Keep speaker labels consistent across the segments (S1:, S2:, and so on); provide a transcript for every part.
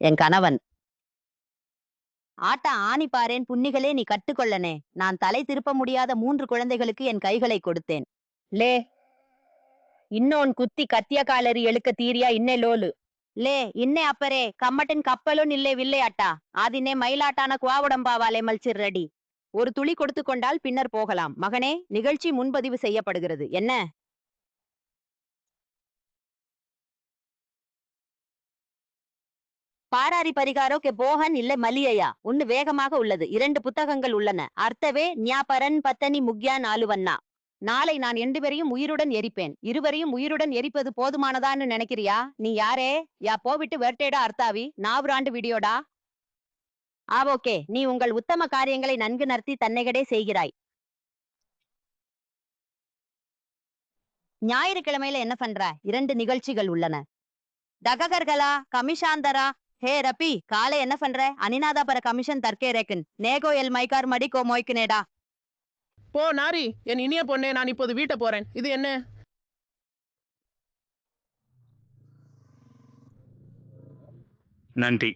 S1: என் கணவன். ஆட்டா ஆணி பாரேன் புன்னிகளே நீ கட்டுக்கொள்ளனே. நான் தலை திருப்ப முடியாத 3 குழந்தைகளுக்கு என் கைகளை கொடுத்தேன்.
S2: லே இன்னொன் குத்தி கத்திய காலரி எழுக்க தீரியா இன்னே லோலு.
S1: லே இன்னே அப்பரே கம்மட்டின் கப்பலும் இல்லே வில்லை அட்டா. ஆதினே மயிலாட்டான குவாவுடம்பாவாலே மல்சிர் ரெடி. ஒரு துளி கொடுத்து கொண்டால் பின்னர் போகலாம். மகனே, நிகழ்ச்சி முன்பதிவு செய்யப்படுகிறது. என்ன? பாராரி பரிகாரோக்கே போகன் இல்ல மலியையா. ஒன்னு வேகமாக உள்ளது. 2 புத்தகங்கள் உள்ளன. அர்த்தவே ஞாபரன் பத்தனி முக்யான் ஆலுவண்ணா. நாளை நான் 2 பேரையும் உயிருடன் எரிப்பேன். இருவரையும் உயிருடன் எரிப்பது போதுமானதான்னு நினைக்கிறியா? நீ யாரே? யா போவிட்டு வெர்டேடா அர்த்தாவி. நாவராண்டு வீடியோடா. ஓகே, நீ உங்கள் உத்தம காரியங்களை நன்கு நடத்தி தன்னைகடே செய்கிறாய். ஞாயிற்றுக்கிழமையில என்ன பண்ற? 2 நிகழ்ச்சிகள் உள்ளன. டககர்களா கமிஷாந்தரா. ஹே ரப்பி, காலை என்ன பண்ற? அனிநாதா பர கமிஷன் தர்க்கேரேக்கன் நேகோ எல் மைக்கார் மடிக்கோ மோய்க்குனேடா.
S3: போ நாரி, என் இனிய பொண்ணே, நான் இப்போது வீட்டை போறேன். இது என்ன?
S4: நன்றி.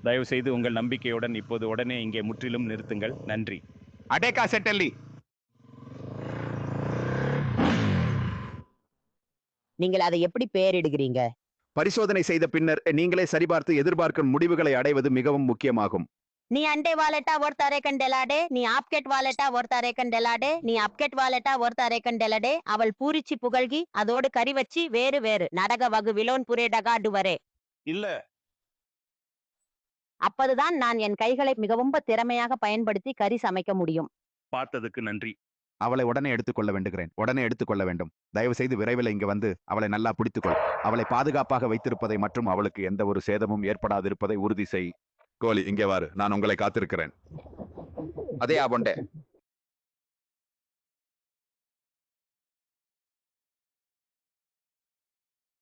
S4: தயவு செய்து உங்கள் நம்பிக்கையுடன் இப்போது உடனே இங்கே முற்றிலும் நிறுத்துங்கள். நன்றி.
S5: அடேகா செட்டல்லி.
S1: நீங்கள் அதை எப்படி பெயரிடுகிறீங்க?
S5: பரிசோதனை செய்த பின்னர் நீங்களே சரிபார்த்து எதிர்பார்க்கும் முடிவுகளை அடைவது மிகவும் முக்கியமாகும்.
S1: நீ அண்டே வாலெட்டா ஒருத்தாரே கண்டெலாடே. நீ ஆப்கெட் வாலெட்டா ஒருத்தாரே கண்டெலாடே. நீ அப்கெட் வாலெட்டா ஒருத்தாரே கண்டெலடே. அவள் பூரிச்சி புகழ்கி அதோடு கறி வச்சி வேறு வேறு நடக வகு விலோன் புரே டகாடுவரே.
S4: இல்ல.
S1: அப்பதுதான் நான் என் கைகளை மிகவும் திறமையாக பயன்படுத்தி கறி சமைக்க முடியும்.
S4: பார்த்ததுக்கு நன்றி.
S5: அவளை உடனே எடுத்துக்கொள்ள வேண்டுகிறேன். உடனே எடுத்துக்கொள்ள வேண்டும். தயவு செய்து விரைவில் இங்கு வந்து அவளை நல்லா பிடித்துக்கொள். அவளை பாதுகாப்பாக வைத்திருப்பதை மற்றும் அவளுக்கு எந்த ஒரு சேதமும் ஏற்படாதிருப்பதை உறுதி செய். கோலி, இங்கே வாரு. நான் உங்களை காத்திருக்கிறேன்.
S6: அதே ஆபொண்டே.